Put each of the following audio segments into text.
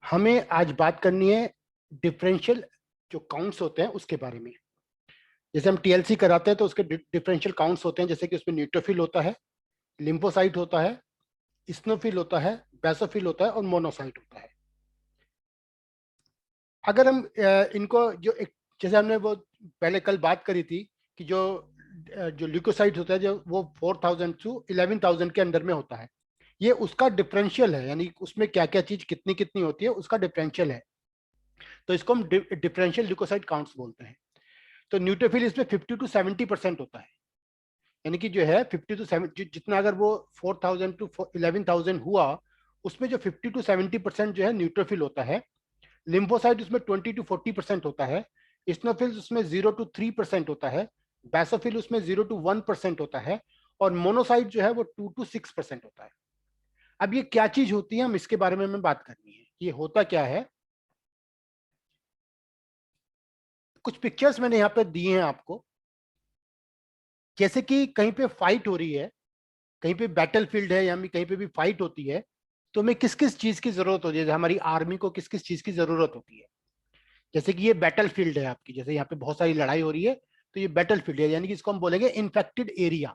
हमें आज बात करनी है डिफरेंशियल जो काउंट्स होते हैं उसके बारे में। जैसे हम टीएलसी कराते हैं तो उसके डिफरेंशियल काउंट्स होते हैं, जैसे कि उसमें न्यूट्रोफिल होता है, लिम्फोसाइट होता है, इस्नोफिल होता है, बेसोफिल होता है और मोनोसाइट होता है। अगर हम इनको जो एक जैसे हमने वो पहले कल बात करी थी कि जो ल्यूकोसाइट होता है जो वो 4000 टू 11000 के अंदर में होता है, ये उसका डिफरेंशियल है, यानी उसमें क्या क्या चीज कितनी कितनी होती है उसका डिफरेंशियल है। तो इसको हम डिफरेंशियल ल्यूकोसाइट काउंट्स बोलते हैं। तो न्यूट्रोफिल इसमें 50 to 70% होता है, यानी कि जो है 50 to 70 जितना अगर वो 4000 टू 11000 हुआ, उसमें जो 50 to 70% जो है न्यूट्रोफिल होता है। लिम्फोसाइट उसमें 20 to 40% होता है। इस्नोफिल उसमें 0 to 3% होता है। बैसोफिल उसमें 0 to 1% होता है। और मोनोसाइट जो है वो 2 to 6% होता है। अब ये क्या चीज होती है, हम इसके बारे में हमें बात करनी है। ये होता क्या है, कुछ पिक्चर्स मैंने यहाँ पे दिए हैं आपको। जैसे कि कहीं पे फाइट हो रही है, कहीं पे बैटल फील्ड है या कहीं पे भी फाइट होती है, तो हमें किस किस चीज की जरूरत होती है, हमारी आर्मी को किस किस चीज की जरूरत होती है। जैसे कि ये बैटल फील्ड है आपकी, जैसे यहाँ पे बहुत सारी लड़ाई हो रही है, तो ये बैटल फील्ड है, यानी कि इसको हम बोलेंगे इन्फेक्टेड एरिया।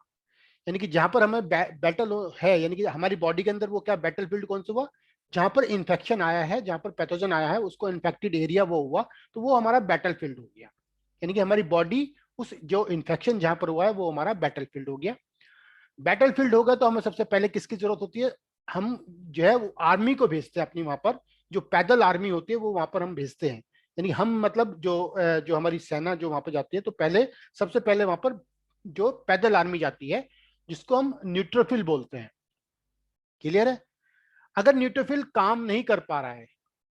यानी कि जहां पर हमें बैटल है, यानी कि हमारी बॉडी के अंदर वो क्या बैटल फील्ड कौन सा हुआ, जहां पर इन्फेक्शन आया है, जहां पर पैथोजन आया है, उसको इन्फेक्टेड एरिया वो हुआ, तो वो हमारा बैटल फील्ड हो गया। यानी कि हमारी बॉडी उस जो इन्फेक्शन जहां पर हुआ है वो हमारा बैटल फील्ड हो गया। बैटल फील्ड होगा तो हमें सबसे पहले किसकी जरूरत होती है, हम जो है वो आर्मी को भेजते हैं अपनी, वहां पर जो पैदल आर्मी होती है वो वहां पर हम भेजते हैं। यानी हम मतलब जो हमारी सेना जो वहां पर जाती है, तो पहले सबसे पहले वहां पर जो पैदल आर्मी जाती है, जिसको हम न्यूट्रोफिल बोलते हैं। क्लियर है। अगर न्यूट्रोफिल काम नहीं कर पा रहा है,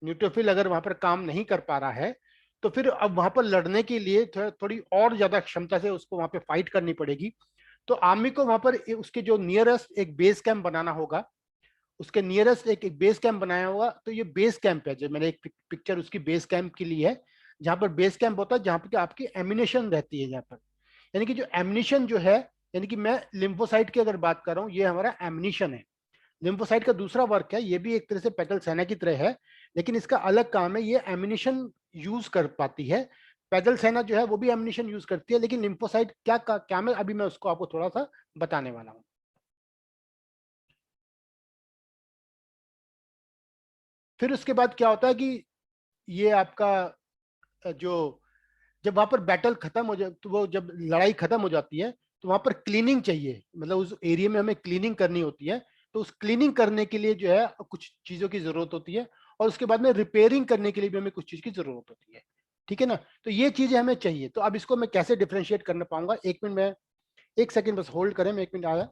न्यूट्रोफिल अगर वहां पर काम नहीं कर पा रहा है, तो फिर अब वहां पर लड़ने के लिए थोड़ी और ज्यादा क्षमता से उसको वहां पे फाइट करनी पड़ेगी। तो आर्मी को वहां पर उसके जो नियरेस्ट एक बेस कैंप बनाना होगा, उसके नियरेस्ट एक बेस कैंप बनाया होगा। तो ये बेस कैंप है, जो मैंने एक पिक्चर उसकी बेस कैंप की ली है, जहां पर बेस कैंप होता है, जहां पर आपकी एम्यूनेशन रहती है जहां पर। यानी कि जो एम्यूनेशन जो है, यानी कि मैं लिम्फोसाइट की अगर बात कर रहा हूँ, ये हमारा एम्यूनेशन है। लिम्फोसाइट का दूसरा वर्क है, ये भी एक तरह से पैदल सेना की तरह है, लेकिन इसका अलग काम है, ये एम्यूनेशन यूज कर पाती है। पैदल सेना जो है वो भी एम्यूनेशन यूज करती है, लेकिन लिम्फोसाइट क्या मैं अभी मैं उसको आपको थोड़ा सा बताने वाला हूँ। फिर उसके बाद क्या होता है कि ये आपका जो जब वहां पर बैटल खत्म हो जाए, तो वो जब लड़ाई खत्म हो जाती है, तो वहां पर क्लीनिंग चाहिए, मतलब उस एरिया में हमें क्लीनिंग करनी होती है। तो उस क्लीनिंग करने के लिए जो है कुछ चीजों की जरूरत होती है, और उसके बाद में रिपेयरिंग करने के लिए भी हमें कुछ चीज की जरूरत होती है। ठीक है ना। तो ये चीजें हमें चाहिए। तो अब इसको मैं कैसे डिफ्रेंशिएट करना पाऊंगा, एक मिनट में, एक सेकंड बस होल्ड करें, मैं एक मिनट आया।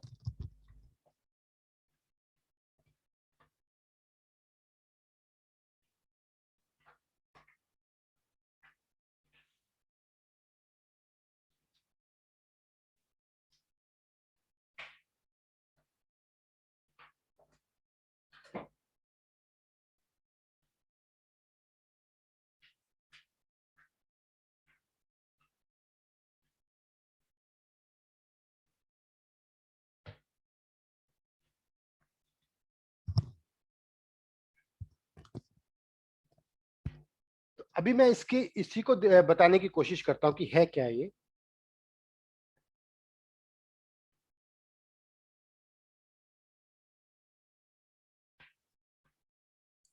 तो अभी मैं इसकी इसी को बताने की कोशिश करता हूँ कि है क्या ये।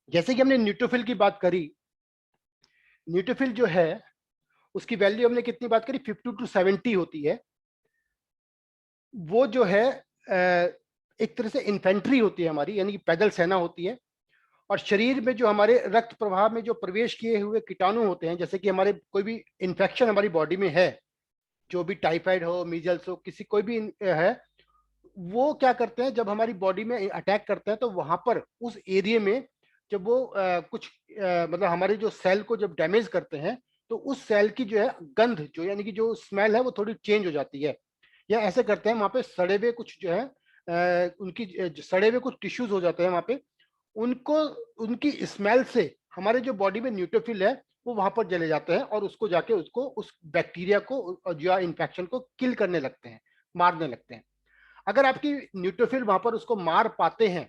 जैसे कि हमने न्यूट्रोफिल की बात करी, न्यूट्रोफिल जो है उसकी वैल्यू हमने कितनी बात करी, 50 to 70 होती है। वो जो है एक तरह से इन्फेंट्री होती है हमारी, यानी कि पैदल सेना होती है। और शरीर में जो हमारे रक्त प्रवाह में जो प्रवेश किए हुए कीटाणु होते हैं, जैसे कि हमारे कोई भी इन्फेक्शन हमारी बॉडी में है, जो भी टाइफाइड हो, मीजल्स हो, किसी कोई भी है, वो क्या करते हैं जब हमारी बॉडी में अटैक करते हैं, तो वहां पर उस एरिया में जब वो कुछ मतलब हमारे जो सेल को जब डैमेज करते हैं, तो उस सेल की जो है गंध, जो यानी कि जो स्मेल है वो थोड़ी चेंज हो जाती है। या ऐसे करते हैं वहां पे सड़े हुए कुछ जो है उनकी सड़े हुए कुछ टिश्यूज हो जाते हैं वहां पे, उनको उनकी स्मेल से हमारे जो बॉडी में न्यूट्रोफिल है वो वहां पर चले जाते हैं, और उसको जाके उसको उस बैक्टीरिया को जो इन्फेक्शन को किल करने लगते हैं, मारने लगते हैं। अगर आपकी न्यूट्रोफिल वहां पर उसको मार पाते हैं,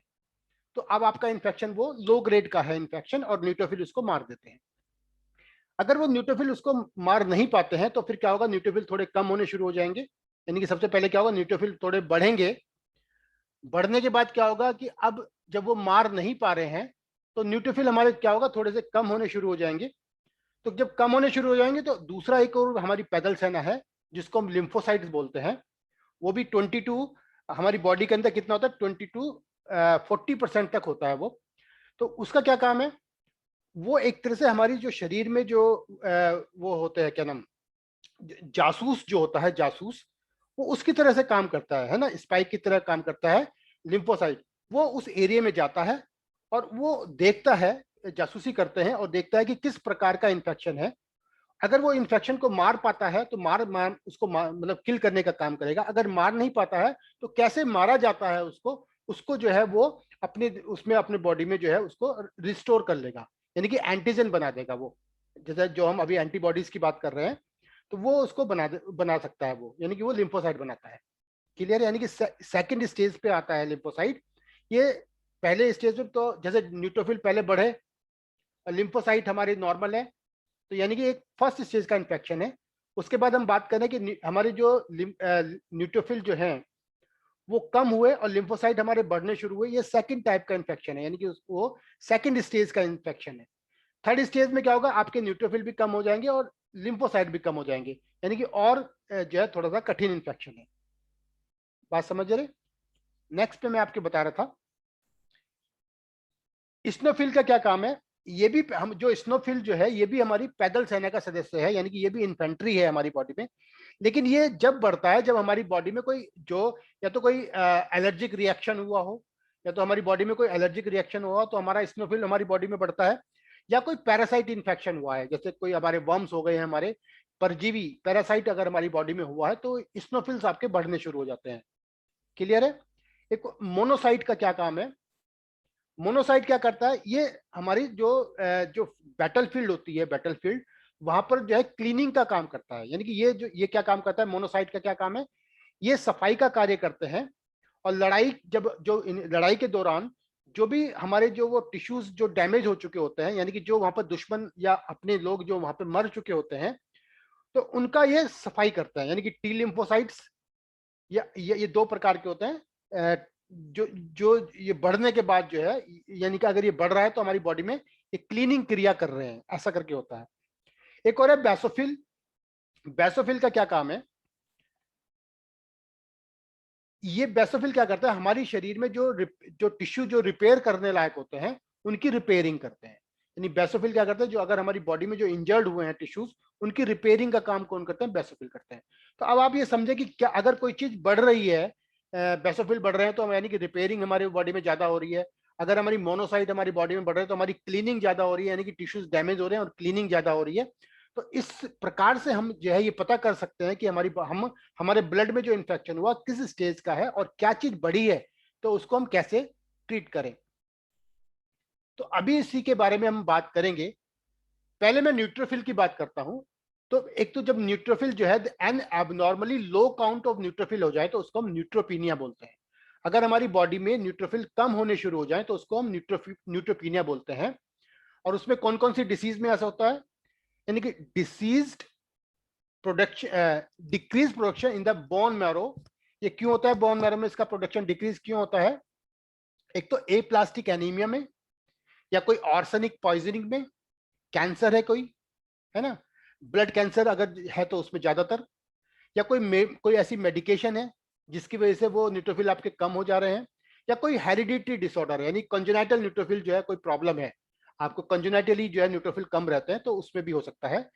तो अब आपका इन्फेक्शन वो लो ग्रेड का है इन्फेक्शन, और न्यूट्रोफिल उसको मार देते हैं। अगर वो न्यूट्रोफिल उसको मार नहीं पाते हैं तो फिर क्या होगा, न्यूट्रोफिल थोड़े कम होने शुरू हो जाएंगे। यानी कि सबसे पहले क्या होगा, न्यूट्रोफिल थोड़े बढ़ेंगे। बढ़ने के बाद क्या होगा कि अब जब वो मार नहीं पा रहे हैं तो न्यूट्रोफिल हमारे क्या होगा, थोड़े से कम होने शुरू हो जाएंगे। तो जब कम होने शुरू हो जाएंगे तो दूसरा एक और हमारी पैदल सेना है जिसको हम लिम्फोसाइट्स बोलते हैं। वो भी 22, हमारी बॉडी के अंदर कितना होता है, 22 40% तक होता है वो। तो उसका क्या काम है, वो एक तरह से हमारी जो शरीर में जो वो होते हैं, क्या नाम, जासूस जो होता है, जासूस, वो उसकी तरह से काम करता है ना, स्पाइक की तरह काम करता है लिम्फोसाइट। वो उस एरिया में जाता है और वो देखता है, जासूसी करते हैं और देखता है कि किस प्रकार का इन्फेक्शन है। अगर वो इन्फेक्शन को मार पाता है तो मार मार उसको मतलब किल करने का काम करेगा। अगर मार नहीं पाता है तो कैसे मारा जाता है उसको, उसको जो है वो अपने उसमें अपने बॉडी में जो है उसको रिस्टोर कर लेगा, यानी कि एंटीजन बना देगा वो। जैसे जो हम अभी एंटीबॉडीज की बात कर रहे हैं, तो वो उसको बना सकता है वो, यानी कि वो लिम्फोसाइट बनाता है। क्लियर, यानी कि सेकंड स्टेज पे आता है लिम्फोसाइट। ये पहले स्टेज में तो जैसे न्यूट्रोफिल पहले बढ़े, लिम्फोसाइट हमारे नॉर्मल है, तो यानी कि एक फर्स्ट स्टेज का इन्फेक्शन है। उसके बाद हम बात करें कि हमारे जो न्यूट्रोफिल जो हैं वो कम हुए और लिम्फोसाइट हमारे बढ़ने शुरू हुए, ये सेकंड टाइप का इन्फेक्शन है, यानी कि वो सेकंड स्टेज का इन्फेक्शन है। थर्ड स्टेज में क्या होगा, आपके न्यूट्रोफिल भी कम हो जाएंगे और लिम्फोसाइट भी कम हो जाएंगे, यानी कि और जो है थोड़ा सा कठिन इन्फेक्शन है। बात समझ रहे? नेक्स्ट पे मैं आपको बता रहा था स्नोफिल का क्या काम है। ये भी हम जो स्नोफिल जो है ये भी हमारी पैदल सेना का सदस्य है, यानी कि ये भी इन्फेंट्री है हमारी बॉडी में। लेकिन ये जब बढ़ता है जब हमारी बॉडी में कोई जो, या तो कोई एलर्जिक रिएक्शन हुआ हो, या तो हमारी बॉडी में कोई एलर्जिक रिएक्शन हुआ तो हमारा स्नोफिल हमारी बॉडी में बढ़ता है। या कोई पैरासाइट इन्फेक्शन हुआ है, जैसे कोई हमारे वर्म्स हो गए हैं, हमारे परजीवी पैरासाइट अगर हमारी बॉडी में हुआ है तो स्नोफिल्स आपके बढ़ने शुरू हो जाते हैं। क्लियर है? एक मोनोसाइट का क्या काम है, मोनोसाइट क्या करता है, ये हमारी जो बैटलफील्ड होती है, बैटलफील्ड, वहां पर जो है क्लीनिंग का काम करता है। यानी कि ये क्या काम करता है, मोनोसाइट का क्या काम है, ये सफाई का कार्य करते हैं। और लड़ाई जब जो लड़ाई के दौरान जो भी हमारे जो वो टिश्यूज जो डैमेज हो चुके होते हैं, यानी कि जो वहां पर दुश्मन या अपने लोग जो वहां पर मर चुके होते हैं, तो उनका ये सफाई करता है। यानी कि टी लिम्फोसाइट्स, या ये दो प्रकार के होते हैं। जो जो ये बढ़ने के बाद जो है, यानी कि अगर ये बढ़ रहा है तो हमारी बॉडी में ये क्लीनिंग क्रिया कर रहे हैं, ऐसा करके होता है। एक और है बेसोफिल। बेसोफिल का क्या काम है, ये बेसोफिल क्या करता है, हमारी शरीर में जो टिश्यू जो रिपेयर करने लायक होते हैं उनकी रिपेयरिंग करते हैं। यानी बेसोफिल क्या करते हैं, जो अगर हमारी बॉडी में जो इंजर्ड हुए हैं टिश्यूज, उनकी रिपेयरिंग का काम कौन करते हैं, बेसोफिल करते हैं। तो अब आप ये समझे कि क्या अगर कोई चीज बढ़ रही है, बेसोफिल बढ़ रहे हैं, तो यानी कि रिपेयरिंग हमारी बॉडी में ज्यादा हो रही है। अगर हमारी मोनोसाइट हमारी बॉडी में बढ़ रहे हैं तो हमारी क्लीनिंग ज्यादा हो रही है, यानी कि टिश्यूज डैमेज हो रहे हैं और क्लीनिंग ज्यादा हो रही है। तो इस प्रकार से हम जो है ये पता कर सकते हैं कि हम हमारे ब्लड में जो इन्फेक्शन हुआ किस स्टेज का है और क्या चीज बढ़ी है, तो उसको हम कैसे ट्रीट करें। तो अभी इसी के बारे में हम बात करेंगे। पहले मैं न्यूट्रोफिल की बात करता हूं। तो एक तो जब न्यूट्रोफिल जो है an abnormally low count of neutrophil हो जाए तो उसको हम न्यूट्रोपीनिया बोलते हैं। अगर हमारी बॉडी में न्यूट्रोफिल कम होने शुरू हो जाए तो उसको हम न्यूट्रोपीनिया बोलते हैं। और उसमें कौन कौन सी डिसीज में ऐसा होता है, यानी कि deceased production, decrease production in the bone marrow. ये क्यों होता है, बोन मैरो में इसका प्रोडक्शन डिक्रीज क्यों होता है, एक तो ए प्लास्टिक एनीमिया में, या कोई ऑर्सेनिक पॉइजनिंग में, कैंसर है कोई, है ना, ब्लड कैंसर अगर है तो उसमें ज्यादातर, या कोई ऐसी मेडिकेशन है जिसकी वजह से वो न्यूट्रोफिल आपके कम हो जा रहे हैं, या कोई हेरिडिटरी डिसऑर्डर है, यानी कंजेनाइटल न्यूट्रोफिल जो है कोई प्रॉब्लम है, आपको कंजेनाइटली जो है न्यूट्रोफिल कम रहते हैं तो उसमें भी हो सकता है,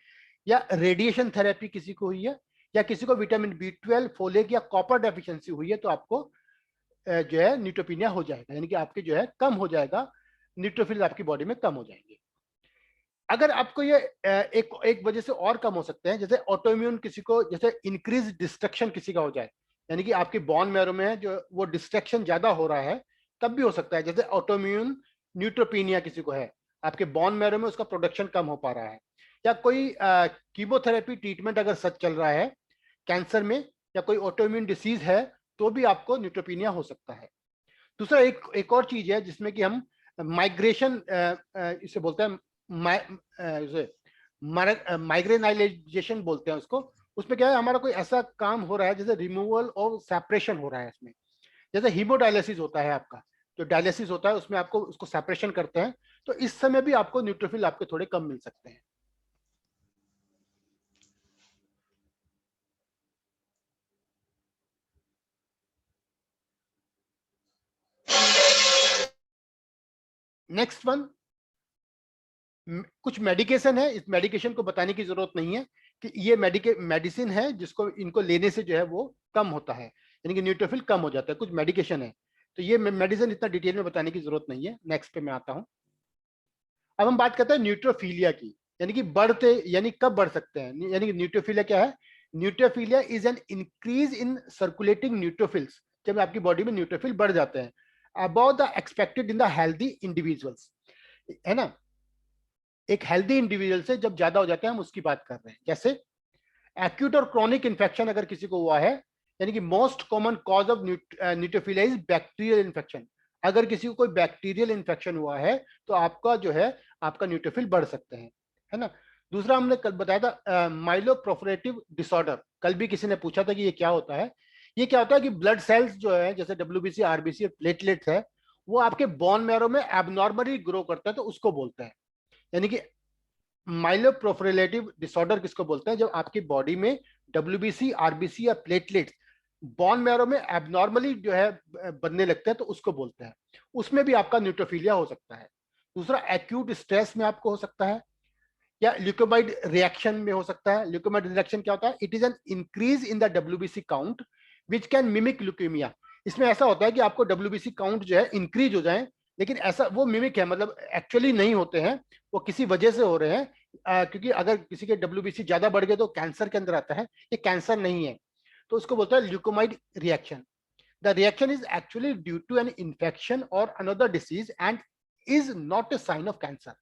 या रेडिएशन थेरेपी किसी को हुई है, या किसी को विटामिन बी 12 फोलेट या कॉपर डेफिशिएंसी हुई है, तो आपको जो है न्यूट्रोपिनिया हो जाएगा, यानी कि आपके जो है कम हो जाएगा, न्यूट्रोफिल आपकी बॉडी में कम हो जाएंगे। अगर आपको ये एक एक वजह से और कम हो सकते हैं, जैसे ऑटोइम्यून, किसी को जैसे इंक्रीज डिस्ट्रक्शन किसी का हो जाए, यानी कि आपकी बोन मैरो में जो वो डिस्ट्रक्शन ज्यादा हो रहा है, तब भी हो सकता है। जैसे ऑटोइम्यून न्यूट्रोपीनिया किसी को है, आपके बोन मैरो में उसका प्रोडक्शन कम हो पा रहा है, या कोई कीमोथेरेपी ट्रीटमेंट अगर सच चल रहा है कैंसर में, या कोई ऑटोइम्यून डिसीज है, तो भी आपको न्यूट्रोपीनिया हो सकता है। दूसरा एक और चीज है जिसमें कि हम माइग्रेशन, इसे बोलते हैं माइग्रेनाइजेशन बोलते हैं उसको। उसमें क्या है, हमारा कोई ऐसा काम हो रहा है जैसे रिमूवल और सेपरेशन हो रहा है इसमें। जैसे हीमोडायलिसिस होता है आपका, जो डायलिसिस होता है उसमें आपको उसको सेपरेशन करते हैं, तो इस समय भी आपको न्यूट्रोफिल आपके थोड़े कम मिल सकते हैं। नेक्स्ट वन, कुछ मेडिकेशन है, इस मेडिकेशन को बताने की जरूरत नहीं है कि ये मेडिसिन है जिसको इनको लेने से जो है वो कम होता है, यानी कि न्यूट्रोफिल कम हो जाता है, कुछ मेडिकेशन है। तो ये मेडिसिन इतना डिटेल में बताने की जरूरत नहीं है। नेक्स्ट पे मैं आता हूं। अब हम बात करते हैं न्यूट्रोफिलिया की, यानी कि बढ़ते, यानी कब बढ़ सकते हैं। यानी कि न्यूट्रोफिलिया क्या है? न्यूट्रोफिलिया is an increase in circulating neutrophils, जब आपकी बॉडी में न्यूट्रोफिल बढ़ जाते हैं about the expected in the healthy individuals, है ना। एक हेल्दी इंडिविजुअल से जब ज्यादा हो जाते हैं हम उसकी बात कर रहे हैं। जैसे एक्यूट और क्रॉनिक इन्फेक्शन अगर किसी को हुआ है, यानी कि most common cause of न्यूट्रोफिलिया is bacterial infection. अगर किसी को कोई बैक्टीरियल इन्फेक्शन हुआ है तो आपका जो है आपका न्यूट्रोफिल बढ़ सकते हैं, है ना। दूसरा हमने कल बताया था माइलोप्रोफरेटिव डिसऑर्डर, कल भी किसी ने पूछा था कि ये क्या होता है। ये क्या होता है कि ब्लड सेल्स जो है जैसे डब्ल्यूबीसी, आरबीसी और प्लेटलेट्स है, वो आपके बोन मैरो में एबनॉर्मली ग्रो करता है, तो उसको बोलते हैं। यानी कि माइलोप्रोफिलेटिव डिसऑर्डर किसको बोलते हैं? जब आपकी बॉडी में डब्ल्यूबीसी, आरबीसी या प्लेटलेट्स बॉन मैरो में एबनॉर्मली जो है बनने लगते हैं, तो उसको बोलते हैं। उसमें भी आपका न्यूट्रोफिलिया हो सकता है। दूसरा एक्यूट स्ट्रेस में आपको हो सकता है, या ल्यूकोमाइड रिएक्शन में हो सकता है। ल्यूकोमाइड रिएक्शन क्या होता है? It is an increase in the WBC count which can mimic leukaemia. इसमें ऐसा होता है कि आपको डब्ल्यूबीसी काउंट जो है इंक्रीज हो जाए, लेकिन ऐसा वो मिमिक है, मतलब एक्चुअली नहीं होते हैं, वो किसी वजह से हो रहे हैं। क्योंकि अगर किसी के डब्ल्यूबीसी ज्यादा बढ़ गए तो कैंसर के अंदर आता है, ये कैंसर नहीं है। तो उसको बोलता है leukemoid reaction. The reaction is actually due to an infection और another disease and is not a sign of cancer,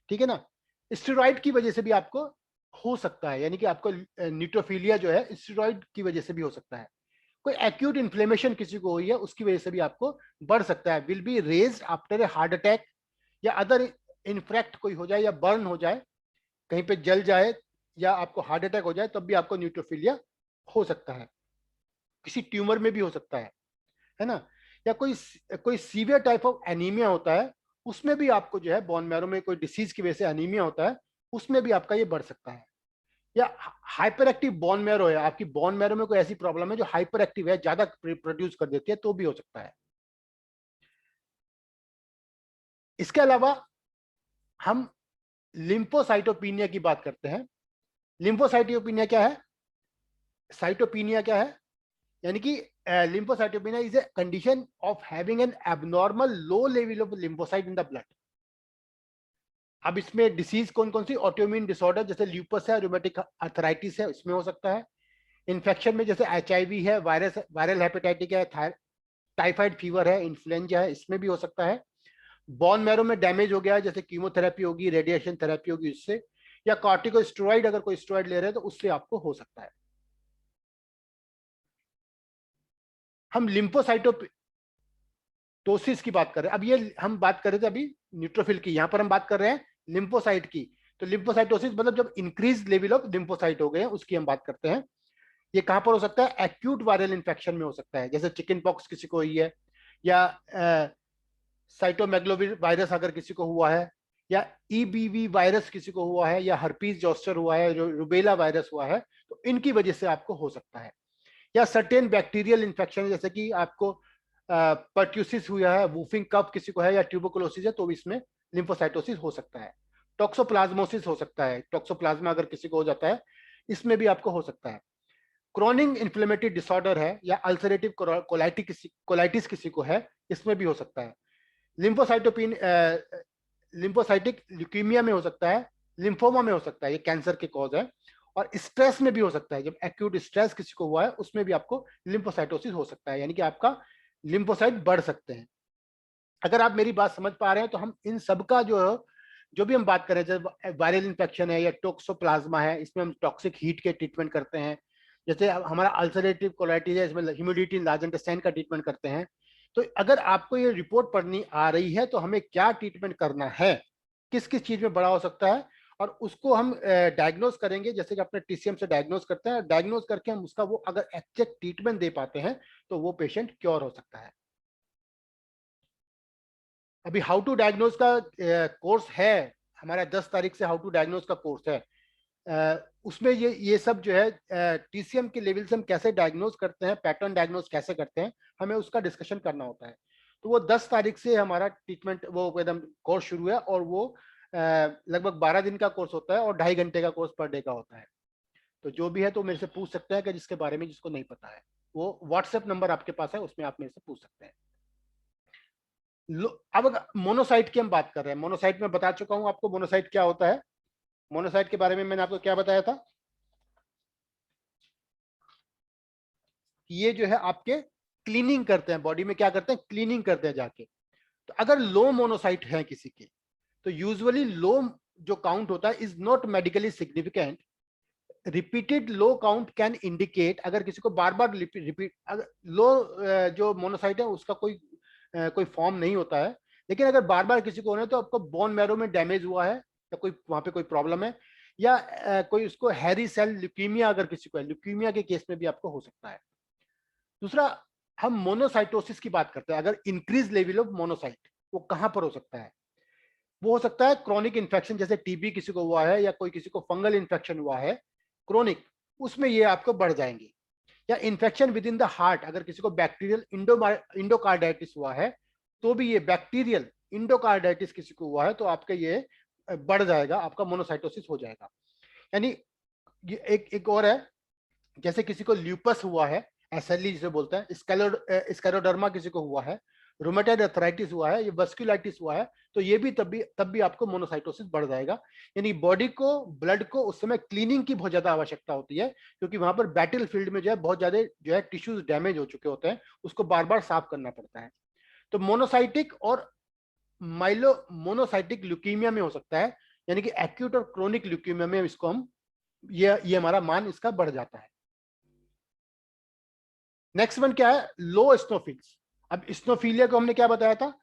ठीक है ना। स्टेरॉइड की वजह से भी आपको हो सकता है, यानी कि आपको न्यूट्रोफिलिया जो है स्टेरॉइड की वजह से भी हो सकता है। कोई एक्यूट इन्फ्लेमेशन किसी को हुई है उसकी वजह से भी आपको बढ़ सकता है। Will be raised after a heart attack, या अदर इन्फ्रेक्ट कोई हो जाए, या बर्न हो जाए, कहीं पे जल जाए, या आपको हार्ट अटैक हो जाए, तब भी आपको न्यूट्रोफिलिया हो सकता है। किसी ट्यूमर में भी हो सकता है ना। या कोई कोई सीवियर टाइप ऑफ एनीमिया होता है, उसमें भी आपको जो है बोन मैरो में कोई डिसीज की वजह से एनीमिया होता है, उसमें भी आपका ये बढ़ सकता है। या हाइपर एक्टिव बोन मैरो है, आपकी बोन मैरो में कोई ऐसी प्रॉब्लम है जो हाइपर एक्टिव है, ज्यादा प्रोड्यूस कर देती है, तो भी हो सकता है। इसके अलावा हम लिम्फोसाइटोपिनिया की बात करते हैं। लिम्फोसाइटोपिनिया क्या है? साइटोपिनिया क्या है? यानी कि lymphocytopenia is a condition of having an abnormal low level of lymphocyte in the blood. अब इसमें डिसीज कौन कौन सी? ऑटोइम्यून डिसऑर्डर जैसे ल्यूपस है, रूमेटिक अर्थराइटिस है, इसमें हो सकता है। इन्फेक्शन में जैसे एचआईवी है, वायरल हेपेटाइटिस है, टाइफाइड फीवर है, इन्फ्लुएंजा है, इसमें भी हो सकता है। बोन मैरो में डैमेज हो गया है, जैसे कीमोथेरेपी होगी, रेडिएशन थेरेपी होगी उससे, या कॉर्टिकोस्टेरॉइड अगर कोई स्टेरॉइड ले रहे हैं तो उससे आपको हो सकता है। हम लिम्फोसाइटोसिस की बात कर रहे हैं। अब ये हम बात कर रहे थे अभी न्यूट्रोफिल की, यहां पर हम बात कर रहे हैं लिम्फोसाइट की। तो लिम्फोसाइटोसिस मतलब जब इंक्रीज लेवल ऑफ लिम्फोसाइट हो गए हैं, उसकी हम बात करते हैं। ये कहां पर हो सकता है? एक्यूट वायरल इन्फेक्शन में हो सकता है, जैसे चिकन पॉक्स किसी को हुई है, या साइटोमेगलोविर वायरस अगर किसी को हुआ है, या ईबीवी वायरस किसी को हुआ है, या हर्पीज जोस्टर हुआ है, जो रुबेला वायरस हुआ है, तो इनकी वजह से आपको हो सकता है। या सर्टेन बैक्टीरियल इन्फेक्शन, जैसे कि आपको पर्ट्यूसिस हुआ है, वूफिंग कफ किसी को है, या ट्यूबरकुलोसिस है, तो इसमें लिम्फोसाइटोसिस हो सकता है। टॉक्सोप्लाज्मोसिस हो सकता है, टॉक्सोप्लाज्मा अगर किसी को हो जाता है, इसमें भी आपको हो सकता है। क्रॉनिक इन्फ्लेमेटरी डिसऑर्डर है, या अल्सरेटिव कोलाइटिस किसी को है, इसमें भी हो सकता है। लिम्फोसाइटोपिन लिम्फोसाइटिक ल्यूकीमिया में हो सकता है, लिम्फोमा में हो सकता है, ये कैंसर के कॉज है। और स्ट्रेस में भी हो सकता है, जब एक्यूट स्ट्रेस किसी को हुआ है उसमें भी आपको लिम्फोसाइटोसिस हो सकता है, यानी कि आपका लिम्फोसाइट बढ़ सकते हैं। अगर आप मेरी बात समझ पा रहे हैं तो हम इन सब का जो भी हम बात करें, जैसे वायरल इन्फेक्शन है या टोक्सोप्लाज्मा है, इसमें हम टॉक्सिक हीट के ट्रीटमेंट करते हैं। जैसे हमारा अल्सरेटिव कोलाइटिस है, इसमें ह्यूमिडिटी इन लार्ज इंटेस्टाइन का ट्रीटमेंट करते हैं। तो अगर आपको ये रिपोर्ट पढ़नी आ रही है तो हमें क्या ट्रीटमेंट करना है, किस किस चीज में बड़ा हो सकता है, और उसको हम डायग्नोज करेंगे, जैसे कि अपने टीसीएम से डायग्नोज करते हैं, डायग्नोज करके हम उसका वो अगर एग्जैक्ट ट्रीटमेंट दे पाते हैं तो वो पेशेंट क्योर हो सकता है। अभी हाउ टू डायग्नोज का कोर्स है हमारा, 10 तारीख से हाउ टू डायग्नोज का कोर्स है। उसमें ये सब जो है टीसीएम के लेवल से हम कैसे डायग्नोज करते हैं, पैटर्न डायग्नोज कैसे करते हैं, हमें उसका डिस्कशन करना होता है। तो वो 10 तारीख से हमारा ट्रीटमेंट वो एकदम कोर्स शुरू है, और वो लगभग 12 दिन का कोर्स होता है और 2.5 घंटे का कोर्स पर डे का होता है। तो जो भी है तो मेरे से पूछ सकते हैं कि जिसके बारे में जिसको नहीं पता है, वो व्हाट्सएप नंबर आपके पास है, उसमें आप मेरे से पूछ सकते हैं। अब मोनोसाइट की हम बात कर रहे हैं। मोनोसाइट में बता चुका हूं आपको मोनोसाइट क्या होता है। मोनोसाइट के बारे में मैंने आपको क्या बताया था, ये जो है आपके क्लीनिंग करते हैं, बॉडी में क्या करते हैं, क्लीनिंग करते हैं जाके। तो अगर लो मोनोसाइट है किसी के, तो यूजुअली लो जो काउंट होता है is not medically significant. Repeated low count can indicate, अगर किसी को बार बार रिपीट, अगर लो जो मोनोसाइट है उसका कोई फॉर्म नहीं होता है, लेकिन अगर बार बार किसी को होना है तो आपको बोन मैरो में डैमेज हुआ है, या कोई वहां पे कोई प्रॉब्लम है, या कोई उसको हैरी सेल ल्यूकीमिया अगर किसी को है, ल्यूकीमिया के केस में भी आपको हो सकता है। दूसरा, हम मोनोसाइटोसिस की बात करते हैं। अगर इंक्रीज लेवल ऑफ मोनोसाइट, वो कहां पर हो सकता है, वो हो सकता है क्रोनिक इन्फेक्शन, जैसे टीबी किसी को हुआ है या कोई किसी को फंगल इन्फेक्शन हुआ है क्रोनिक, उसमें ये आपको बढ़ जाएंगे। या infection with in the heart, अगर किसी को बैक्टीरियल इंडोकार्डाइटिस हुआ है, तो भी ये बैक्टीरियल इंडोकार्डाइटिस किसी को हुआ है तो आपका ये बढ़ जाएगा, आपका मोनोसाइटोसिस हो जाएगा। यानी ये एक और है, जैसे किसी को ल्यूपस हुआ है, एसएलई जिसे बोलते हैं, स्क्लेरोडर्मा किसी को हुआ है, रोमेटॉइड अर्थराइटिस हुआ है, ये वस्कुलाइटिस हुआ है, तो ये भी तब भी आपको मोनोसाइटोसिस बढ़ जाएगा। यानी बॉडी को, ब्लड को उस समय क्लीनिंग की बहुत ज्यादा आवश्यकता होती है, क्योंकि वहां पर बैटल फील्ड में जो है बहुत ज्यादा जो है टिश्यूज डैमेज हो चुके होते हैं, उसको बार बार साफ करना पड़ता है। तो मोनोसाइटिक और माइलो मोनोसाइटिक ल्यूकीमिया में हो सकता है, यानी कि एक्यूट और क्रोनिक ल्यूकीमिया में इसको हम ये हमारा मान इसका बढ़ जाता है। नेक्स्ट वन क्या है, लो स्नोफिल्स। अब स्नोफिलिया को हमने क्या बताया था,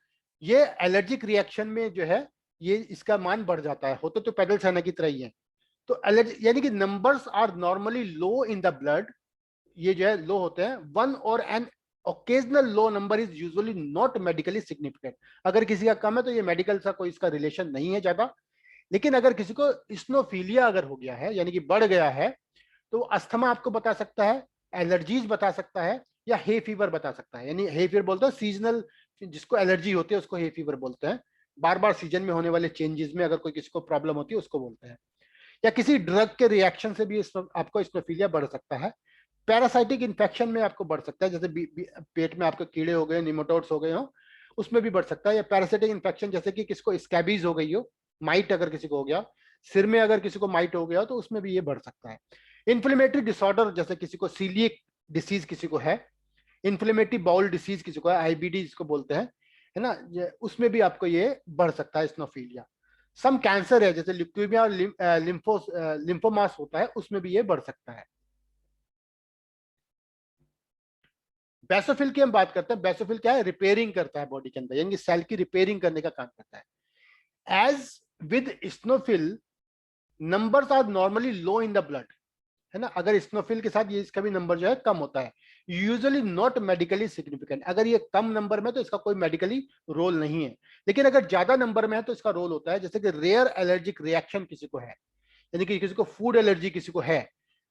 ये एलर्जिक रिएक्शन में जो है ये इसका मान बढ़ जाता है, होते तो पैदल सेना की तरह ही है। तो एलर्जी यानी कि numbers are normally low in the blood, ये जो है लो होते हैं। वन और an occasional low number is usually not medically significant. अगर किसी का कम है तो ये मेडिकल सा कोई इसका रिलेशन नहीं है ज्यादा। लेकिन अगर किसी को स्नोफीलिया अगर हो गया है, यानी कि बढ़ गया है, तो अस्थमा आपको बता सकता है, एलर्जीज बता सकता है, या हे फीवर बता सकता है। यानी हे फीवर बोलते हैं सीजनल, जिसको एलर्जी होती है उसको हे फीवर बोलते हैं। बार बार सीजन में होने वाले चेंजेस में अगर कोई किसी को प्रॉब्लम होती है उसको बोलते हैं। या किसी ड्रग के रिएक्शन से भी आपको स्नोफीलिया बढ़ सकता है। पैरासाइटिक इन्फेक्शन में आपको बढ़ सकता है, जैसे पेट में आपके कीड़े हो गए, निमोटोड्स हो गए हो, उसमें भी बढ़ सकता है। या पैरासाइटिक इन्फेक्शन जैसे कि किसी को स्कैबीज हो गई हो, माइट अगर किसी को हो गया, सिर में अगर किसी को माइट हो गया तो उसमें भी ये बढ़ सकता है। इन्फ्लेमेटरी डिसऑर्डर, जैसे किसी को सीलिएक डिसीज किसी को है, इन्फ्लेमेटरी बाउल डिसीज किसी को है, आईबीडी जिसको बोलते हैं, है ना, उसमें भी आपको ये बढ़ सकता है स्नोफीलिया। सम कैंसर है जैसे ल्यूकेमिया और लिम्फोमास होता है, उसमें भी ये बढ़ सकता है। बेसोफिल की हम बात करते हैं। बेसोफिल क्या है, रिपेयरिंग करता है बॉडी के अंदर, यानी सेल की रिपेयरिंग करने का काम करता है। As with eosinophil, numbers are normally low in the blood, है ना। अगर स्नोफिल के साथ ये इसका भी नंबर जो है कम होता है, यूजुअली नॉट मेडिकली सिग्निफिकेंट। अगर ये कम नंबर में तो इसका कोई मेडिकली रोल नहीं है, लेकिन अगर ज्यादा नंबर में है तो इसका रोल होता है। जैसे कि रेयर एलर्जिक रिएक्शन किसी को है, यानी कि किसी को फूड एलर्जी किसी को है,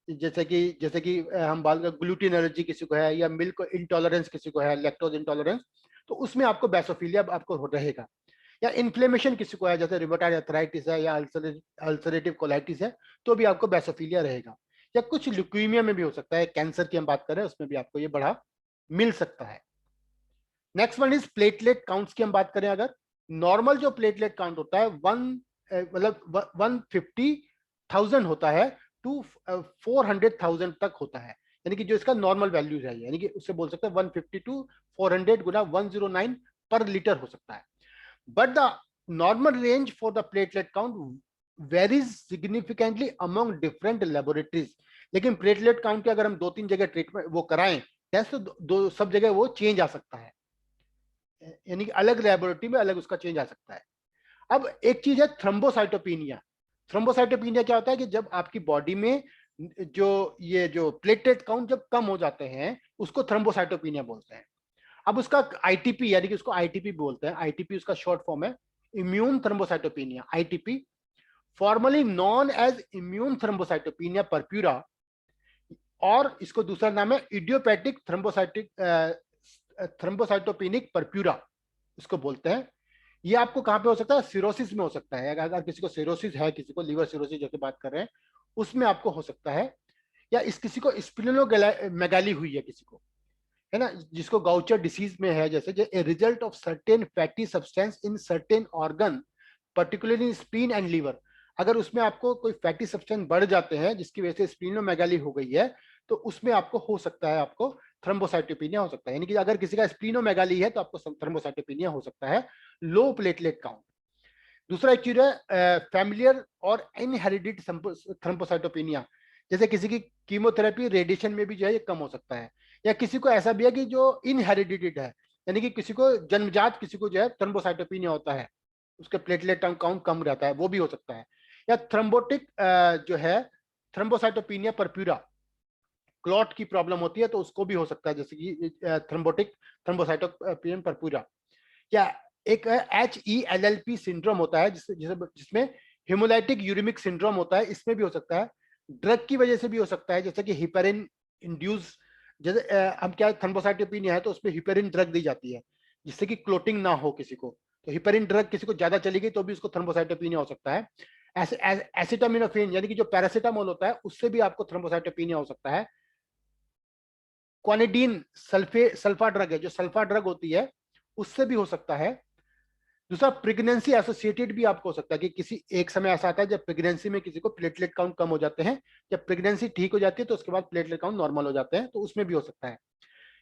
जैसे कि हम बात करें ग्लूटीन एलर्जी किसी को है, या मिल्क इंटॉलरेंस किसी को है, लैक्टोज इंटॉलरेंस, तो उसमें आपको बेसोफिलिया आपको रहेगा। या इन्फ्लेमेशन किसी को है, जैसे रिमेटॉइड अर्थराइटिस है या अल्सरेटिव कोलाइटिस है, तो भी आपको बेसोफिलिया रहेगा। या कुछ ल्यूकीमिया में भी हो सकता है, कैंसर की हम बात करें उसमें भी आपको ये बढ़ा मिल सकता है। Next one is platelet counts की हम बात करें। अगर नॉर्मल जो प्लेटलेट काउंट होता है मतलब 150,000 होता है टू 400,000 तक होता है, यानी कि जो इसका नॉर्मल वैल्यूज है, यानी कि उससे बोल सकते हैं 150 टू 400 गुना 109 पर लीटर हो सकता है। But the normal range for the platelet count varies significantly among different laboratories. लेकिन प्लेटलेट काउंट के अगर हम 2-3 जगह ट्रीटमेंट वो कराएं टेस्ट, तो सब जगह वो चेंज आ सकता है। यानी कि अलग लेबोरेटरी में अलग उसका चेंज आ सकता है। अब एक चीज है थ्रोम्बोसाइटोपिनिया। थ्रोम्बोसाइटोपिनिया क्या होता है कि जब आपकी बॉडी में जो प्लेटलेट काउंट जब कम हो जाते हैं उसको थ्रोम्बोसाइटोपिनिया बोलते हैं। अब उसका आईटीपी यानी कि उसको आईटीपी बोलते हैं, आईटीपी उसका शॉर्ट फॉर्म है immune thrombocytopenia, ITP, formerly known as immune thrombocytopenia purpura, और इसको दूसरा नाम है इडियोपैथिक थ्रोम्बोसाइटोपिनिक परप्यूरा इसको बोलते हैं। ये आपको कहां पे हो सकता है? सिरोसिस में हो सकता है। अगर किसी को सिरोसिस है, किसी को लीवर सिरोसिस जैसे बात कर रहे हैं, उसमें आपको हो सकता है। या इस किसी को स्प्लिनोमेगाली हुई है किसी को, है ना, जिसको गाउचर डिसीज में है, जैसे a result of certain fatty substance in certain organ particularly spleen and liver. अगर उसमें आपको कोई फैटी सब्सटेंस बढ़ जाते हैं जिसकी वजह से स्प्लीनोमेगाली हो गई है, तो उसमें आपको हो सकता है, आपको थ्रोम्बोसाइटोपिनिया हो सकता है। यानी कि अगर किसी का स्प्लीनोमेगाली है तो आपको थ्रोम्बोसाइटोपिनिया हो सकता है, लो प्लेटलेट काउंट। दूसरा एक चीज है फैमिलियर और इनहेरिटेड थ्रोम्बोसाइटोपिनिया, जैसे किसी की कीमोथेरेपी रेडिएशन में भी जो है ये कम हो सकता है। या किसी को ऐसा भी है कि जो इनहेरिटेड है, यानी कि किसी को जन्मजात किसी को जो है थ्रोम्बोसाइटोपिनिया होता है, उसके प्लेटलेट काउंट कम रहता है, वो भी हो सकता है। या थ्रोम्बोटिक जो है थ्रोम्बोसाइटोपिनिया परप्यूरा, क्लॉट की प्रॉब्लम होती है तो उसको भी हो सकता है, जैसे कि थ्रोम्बोटिक थ्रोम्बोसाइटोपिनिया परप्यूरा। या एक HELLP सिंड्रोम होता है जिसमें हिमोलाइटिक यूरिमिक सिंड्रोम होता है, इसमें भी हो सकता है। ड्रग की वजह से भी हो सकता है, जैसे कि हिपेरिन इंड्यूस, जैसे हम क्या थ्रोम्बोसाइटोपिनिया है तो उसमें हिपेरिन ड्रग दी जाती है जिससे कि क्लोटिंग ना हो किसी को, तो हिपेरिन ड्रग किसी को ज्यादा चली गई तो भी उसको थ्रोम्बोसाइटोपिनिया हो सकता है। एसिटामिनोफेन यानी कि जो पैरासिटामोल होता है उससे भी आपको थ्रोम्बोसाइटोपिनिया हो सकता है। क्वानिडीन सल्फा ड्रग है, जो सल्फा ड्रग होती है उससे भी हो सकता है। दूसरा प्रेगनेंसी एसोसिएटेड भी आपको हो सकता है कि किसी एक समय ऐसा आता है जब प्रेगनेंसी में किसी को प्लेटलेट काउंट कम हो जाते हैं, जब प्रेगनेंसी ठीक हो जाती है तो उसके बाद प्लेटलेट काउंट नॉर्मल हो जाते हैं, तो उसमें भी हो सकता है।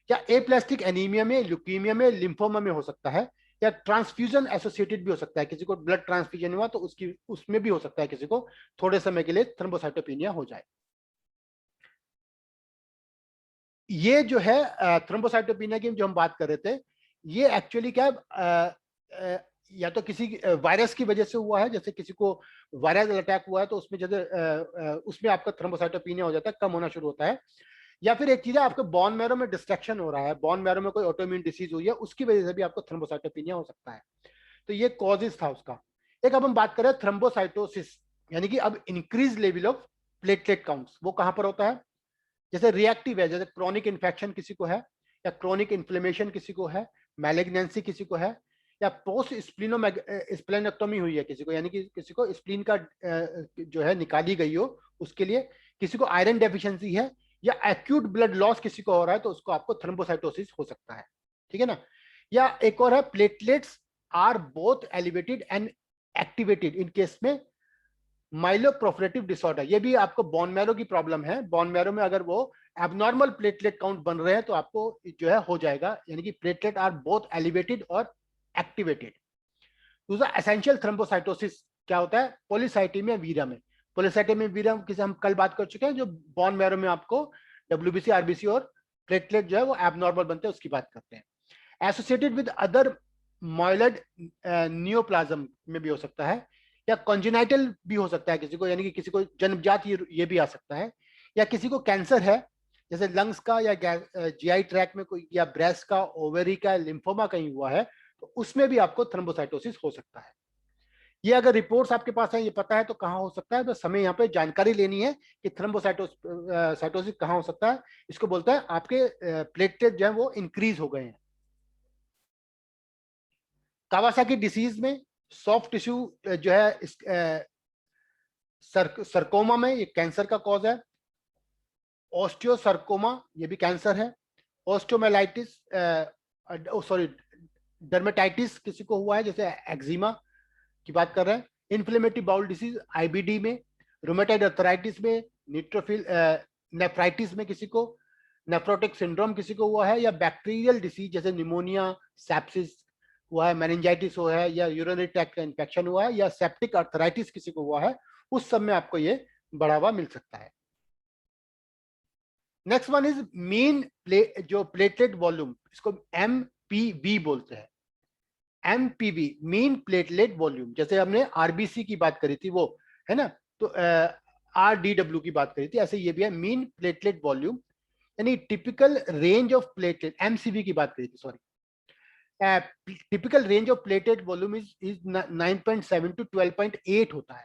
या एप्लास्टिक एनीमिया में, ल्यूकीमिया में, लिम्फोमा में हो सकता है। या ट्रांसफ्यूजन एसोसिएटेड भी हो सकता है, किसी को ब्लड ट्रांसफ्यूजन हुआ तो उसकी उसमें भी हो सकता है किसी को थोड़े समय के लिए थ्रोम्बोसाइटोपिनिया हो जाए। ये जो है थ्रोम्बोसाइटोपिनिया की जो हम बात कर रहे थे, ये एक्चुअली क्या है, या तो किसी वायरस की वजह से हुआ है, जैसे किसी को वायरल अटैक हुआ है तो उसमें जैसे उसमें आपका थ्रोम्बोसाइटोपिनिया हो जाता है, कम होना शुरू होता है। या फिर एक चीज है आपके बोन मैरो में डिस्ट्रक्शन हो रहा है, बोन मैरो में कोई ऑटोइम्यून डिसीज हुई है, उसकी वजह से भी आपको थ्रोम्बोसाइटोपिनिया हो सकता है। तो ये कॉजेज था उसका। एक अब हम बात करें थ्रोम्बोसाइटोसिस, यानी कि अब increase level of platelet counts, वो कहां पर होता है? जैसे रिएक्टिव है, जैसे क्रोनिक इन्फेक्शन किसी को है, या क्रोनिक इन्फ्लेमेशन किसी को है, मैलिग्नेंसी किसी को है, या पोस्ट स्प्लेनेक्टोमी हुई है किसी को, यानी कि किसी को स्प्लीन का जो है निकाली गई हो उसके लिए, किसी को आयरन डेफिशिएंसी है, या एक्यूट ब्लड लॉस किसी को हो रहा है तो उसको आपको थ्रोम्बोसाइटोसिस हो सकता है। ठीक है ना? या एक और है platelets are both elevated and activated in case में माइलोप्रोफरेटिव डिसऑर्डर, ये भी आपको बोन मैरो की प्रॉब्लम है, बोन मैरो में अगर वो एबनॉर्मल प्लेटलेट काउंट बन रहे हैं तो आपको जो है हो जाएगा, यानी कि प्लेटलेट आर बोथ एलिवेटेड और एक्टिवेटेड। दूसरा एसेंशियल थ्रोम्बोसाइटोसिस क्या होता है? पॉलीसाइटेमिया वीरा में, पॉलीसाइटेमिया वीरा किसे हम कल बात कर चुके हैं, जो बोन मैरो में आपको डब्ल्यूबीसी आरबीसी और प्लेटलेट जो है वो एबनॉर्मल बनते हैं, उसकी बात करते हैं। Associated with other myeloid neoplasm में भी हो सकता है, या कॉन्जेनाइटल भी हो सकता है किसी को, यानी कि किसी को जन्मजात ये भी आ सकता है। या किसी को कैंसर है, जैसे लंग्स का या जीआई ट्रैक में कोई, या ब्रेस्ट का, ओवरी का, लिम्फोमा कहीं हुआ है तो उसमें भी आपको थ्रोम्बोसाइटोसिस हो सकता है। ये अगर रिपोर्ट्स आपके पास है, ये पता है तो कहाँ हो सकता है, बस हमें यहाँ पे जानकारी लेनी है कि थ्रोम्बोसाइटोसिस कहाँ हो सकता है। इसको बोलते हैं आपके प्लेटलेट जो है वो इंक्रीज हो गए हैं। कावासाकी डिसीज में सॉफ्ट टिश्यू जो है सरकोमा में, ये कैंसर का कॉज है। ऑस्टियोसarcoma ये भी कैंसर है। ऑस्टियोमेलाइटिस, सॉरी, डर्मेटाइटिस किसी को हुआ है, जैसे एक्जिमा की बात कर रहे हैं। इन्फ्लेमेटरी बाउल डिसीज आईबीडी में, रोमेटाइड अर्थराइटिस में, न्यूट्रोफिल नेफ्राइटिस में किसी को, नेफ्रोटिक सिंड्रोम किसी को हुआ है, या बैक्टीरियल डिसीज जैसे निमोनिया, सेप्सिस हुआ है, मेनिंजाइटिस हुआ है, या यूरिनरी ट्रैक्ट का इन्फेक्शन हुआ है, या सेप्टिक अर्थराइटिस किसी को हुआ है, उस सब में आपको ये बढ़ावा मिल सकता है। नेक्स्ट वन इज मीन जो प्लेटलेट वॉल्यूम, इसको MPV बोलते हैं। MPV मीन प्लेटलेट वॉल्यूम, जैसे हमने RBC की बात करी थी वो, है ना, तो RDW की बात करी थी, ऐसे ये भी है मीन प्लेटलेट वॉल्यूम, यानी typical range of platelet, MCV की बात करी थी, sorry, typical range of platelet volume is 9.7 to 12.8 होता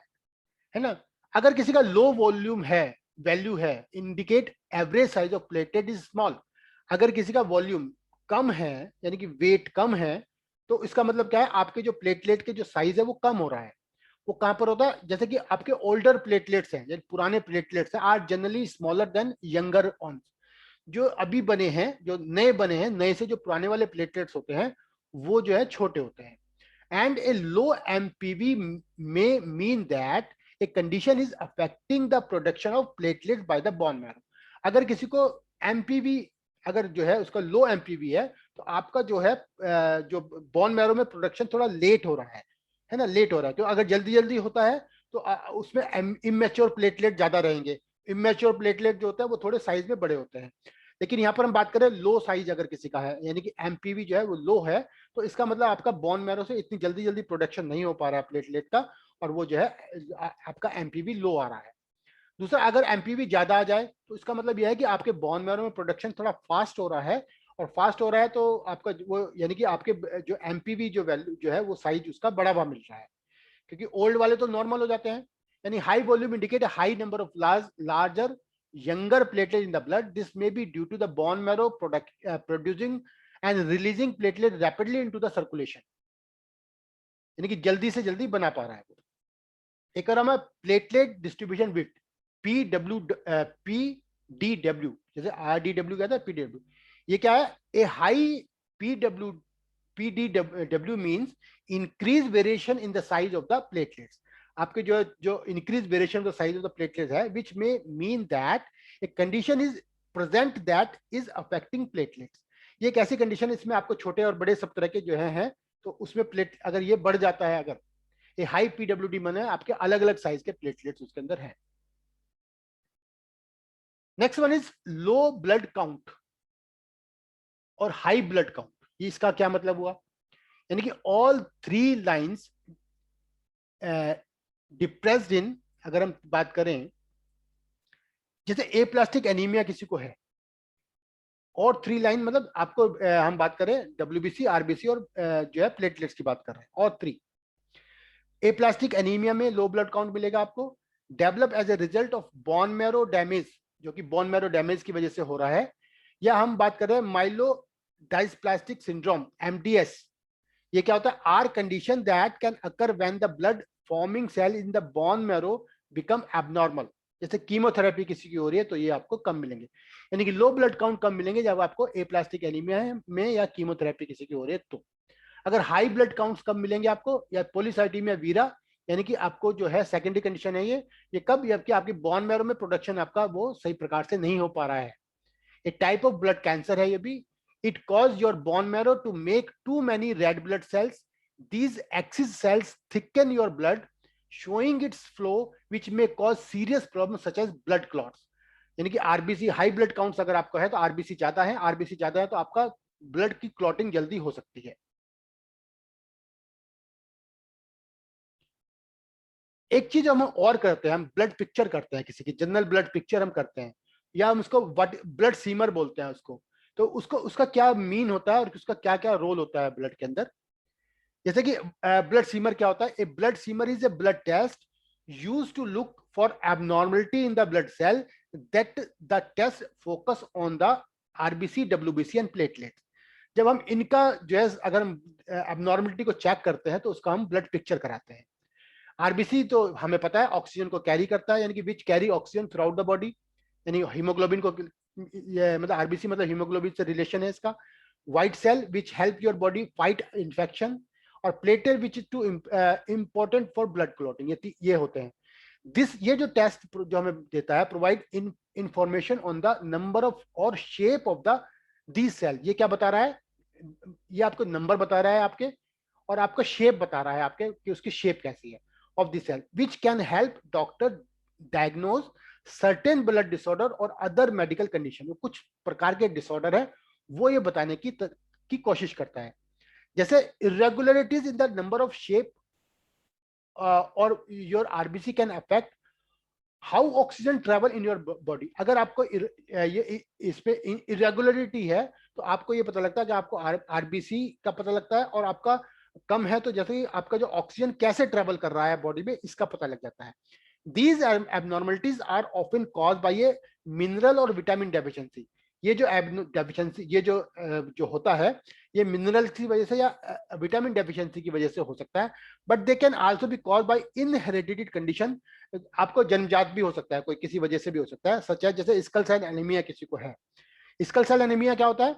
है ना। अगर किसी का लो वॉल्यूम है, वैल्यू है, indicate average size of platelet is small. अगर किसी का वॉल्यूम कम है, यानी कि वेट कम है, तो इसका मतलब क्या है, आपके जो प्लेटलेट के जो साइज है वो कम हो रहा है। वो कहां पर होता है, जैसे कि आपके ओल्डर प्लेटलेट्स हैं, पुराने प्लेटलेट्स हैं, are generally smaller than younger ones. जो अभी बने हैं, जो नए बने हैं, नए से जो पुराने वाले प्लेटलेट्स होते हैं वो जो है छोटे होते हैं। And A low MPV may mean that a condition is affecting the production of platelets by the bone marrow। अगर किसी को एमपीवी, अगर जो है उसका लो एमपीवी है, तो आपका जो है जो बोन मैरो में प्रोडक्शन थोड़ा लेट हो रहा है ना, लेट हो रहा है। तो अगर जल्दी जल्दी होता है तो उसमें इमेच्योर प्लेटलेट ज्यादा रहेंगे। इमेच्योर प्लेटलेट जो होता है वो थोड़े साइज में बड़े होते हैं। लेकिन यहाँ पर हम बात करें लो साइज, अगर किसी का है, यानी कि एमपीवी जो है वो लो है, तो इसका मतलब आपका बोन मैरो से इतनी जल्दी जल्दी प्रोडक्शन नहीं हो पा रहा है प्लेटलेट का, और वो जो है आपका एमपीवी लो आ रहा है। दूसरा, अगर एमपीवी ज्यादा आ जाए तो इसका मतलब यह है कि आपके बोन मैरो में प्रोडक्शन थोड़ा फास्ट हो रहा है, और फास्ट हो रहा है तो आपका वो, यानी कि आपके जो एमपीवी जो वैल्यू जो है वो साइज उसका बड़ा हुआ मिल रहा है, क्योंकि ओल्ड वाले तो नॉर्मल हो जाते हैं। यानी high volume indicate high number of larger younger platelet in the blood. This may be due to the bone marrow producing and releasing platelet rapidly into the circulation, यानी कि जल्दी से जल्दी बना पा रहा है वो। एक और हमें प्लेटलेट डिस्ट्रीब्यूशन विथ PDW, जैसे RDW कहता है, PDW ये क्या है, a high PDW means increase variation in the size of the platelets. आपके जो increase variation of the size of the platelets है, विच में mean that a condition is present that is affecting platelets. ये एक ऐसी condition है, इसमें आपको छोटे और बड़े सब तरह के जो हैं, तो उसमें प्लेट अगर ये बढ़ जाता है, अगर ये हाई PWD मन है, आपके अलग अलग साइज के प्लेटलेट्स उसके अंदर हैं। Next one is low blood count और हाई ब्लड काउंट। ये इसका क्या मतलब हुआ, यानी कि ऑल थ्री लाइंस डिप्रेस्ड इन, अगर हम बात करें जैसे ए प्लास्टिक एनीमिया किसी को है, और थ्री लाइन मतलब आपको हम बात करें WBC, RBC और जो है प्लेटलेट्स की बात कर रहे हैं, और थ्री। ए प्लास्टिक एनीमिया में लो ब्लड काउंट मिलेगा आपको, develop as a result of bone marrow damage, जो कि बोन मैरो डैमेज की वजह से हो रहा है। या हम बात कर रहे हैं माइलो डाइस्प्लास्टिक सिंड्रोम, MDS। ये क्या होता है, are condition that can occur when the blood forming cell in the bone marrow become abnormal. जैसे कीमोथेरेपी किसी की हो रही है तो ये आपको कम मिलेंगे, यानी कि लो ब्लड काउंट कम मिलेंगे जब आपको ए प्लास्टिक एनीमिया में या कीमोथेरेपी किसी की हो रही है तो। अगर हाई ब्लड काउंट्स कम मिलेंगे आपको, या पॉलीसाइटीमिया वीरा, यानी कि आपको जो है सेकेंडरी कंडीशन है ये कब, जबकि आपकी बोन मैरो में प्रोडक्शन आपका वो सही प्रकार से नहीं हो पा रहा है। एक टाइप ऑफ ब्लड कैंसर है ये भी। It cause your bone marrow to make too many red blood cells. These excess cells thicken your blood showing its flow which may cause serious problems such as blood clots। यानी कि RBC high blood counts अगर आपका है तो RBC ज्यादा है, RBC ज्यादा है तो आपका ब्लड की क्लॉटिंग जल्दी हो सकती है। एक चीज हम और करते हैं, हम ब्लड पिक्चर करते हैं, किसी की जनरल ब्लड पिक्चर हम करते हैं, या हम उसको ब्लड सीमर बोलते हैं उसको। तो उसको उसका क्या मीन होता है और उसका क्या क्या रोल होता है ब्लड के अंदर। जैसे कि ब्लड सीमर क्या होता है, a blood smear is a blood test use to look for abnormality in the blood cell that the test focus on the RBC, WBC and platelet. जब हम इनका जो है, अगर हम एबनॉर्मलिटी को चेक करते हैं तो उसका हम ब्लड पिक्चर कराते हैं। RBC तो हमें पता है ऑक्सीजन को कैरी करता है, यानी कि which carry oxygen through out the body, यानी हीमोग्लोबिन को, ये मतलब RBC मतलब हीमोग्लोबिन से रिलेशन है इसका। White cell which help your body fight infection, और platelet which is to important for blood clotting, ये होते हैं। ये जो टेस्ट जो हमें देता है provide information on the number of और shape of the the cell. ये क्या बता रहा है, ये आपको नंबर बता रहा है आपके, और आपका शेप बता रहा है आपके कि उसकी शेप कैसी है of the cell, which can help doctor diagnose certain blood disorder और अदर मेडिकल कंडीशन। कुछ प्रकार के डिसऑर्डर है वो ये बताने की कोशिश करता है। जैसे irregularities in the number of shape or your RBC can affect how oxygen travel in your body. अगर आपको ये इस पे इरेगुलरिटी है तो आपको ये पता लगता है कि आपको आरबीसी का पता लगता है, और आपका कम है तो जैसे कि आपका जो ऑक्सीजन कैसे ट्रेवल कर रहा है बॉडी में इसका पता लग जाता है। These abnormalities are often cause by a mineral or vitamin deficiency. ये जो डेफिशिएंसी ये जो होता है ये मिनरल की वजह से या विटामिन डेफिशिएंसी की वजह से हो सकता है, but they can also be cause by inherited condition. आपको जन्मजात भी हो सकता है, कोई किसी वजह से भी हो सकता है, सच है जैसे स्कल सेल एनीमिया किसी को है। स्कल सेल एनीमिया क्या होता है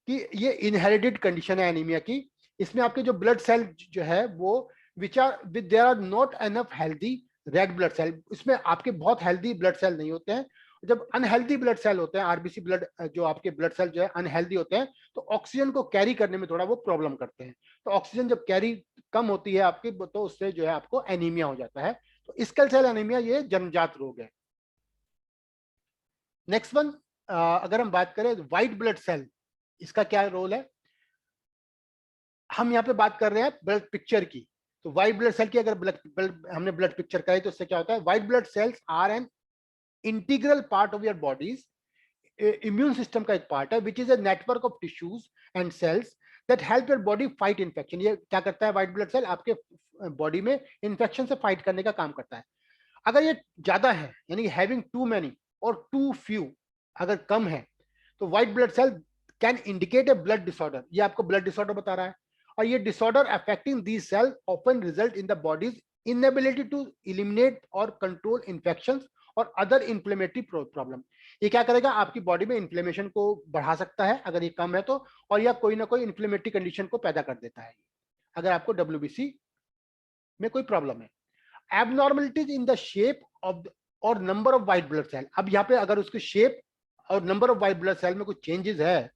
कि ये इनहेरिटेड कंडीशन है एनीमिया की। इसमें आपके जो ब्लड सेल जो है वो which are with there are not enough healthy red blood cell, इसमें आपके बहुत हेल्दी ब्लड सेल नहीं होते हैं। जब अनहेल्दी ब्लड सेल होते हैं, आरबीसी ब्लड जो आपके ब्लड सेल जो है अनहेल्दी होते हैं, तो ऑक्सीजन को कैरी करने में थोड़ा वो प्रॉब्लम करते हैं। तो ऑक्सीजन जब कैरी कम होती है आपकी तो उससे जो है आपको एनीमिया हो जाता है। तो स्कल सेल एनीमिया ये जन्मजात रोग है। नेक्स्ट वन, अगर हम बात करें व्हाइट ब्लड सेल, इसका क्या रोल है। हम यहाँ पे बात कर रहे हैं ब्लड पिक्चर की। तो व्हाइट ब्लड सेल की अगर हमने ब्लड पिक्चर कराई तो उससे क्या होता है, white blood cells are an integral part of your body's, immune system का एक पार्ट है, which is a network of tissues and cells that help your body fight infection. ये क्या करता है व्हाइट ब्लड सेल, आपके बॉडी में infection से फाइट करने का काम करता है। अगर ये ज्यादा है यानी having too many or too few, अगर कम है तो white blood cell can indicate a blood disorder, ये आपको ब्लड डिसऑर्डर बता रहा है। और ये disorder affecting these cell often result in the body's inability to eliminate or control infections or other inflammatory problem. ये क्या करेगा, आपकी बॉडी में इन्फ्लेमेशन को बढ़ा सकता है अगर ये कम है तो, और या कोई ना कोई इन्फ्लेमेटरी कंडीशन को पैदा कर देता है अगर आपको डब्ल्यूबीसी में कोई प्रॉब्लम है। Abnormalities in the shape of और number of white blood cell, अब यहाँ पे अगर उसके शेप और number of white blood cell में कुछ चेंजेस है,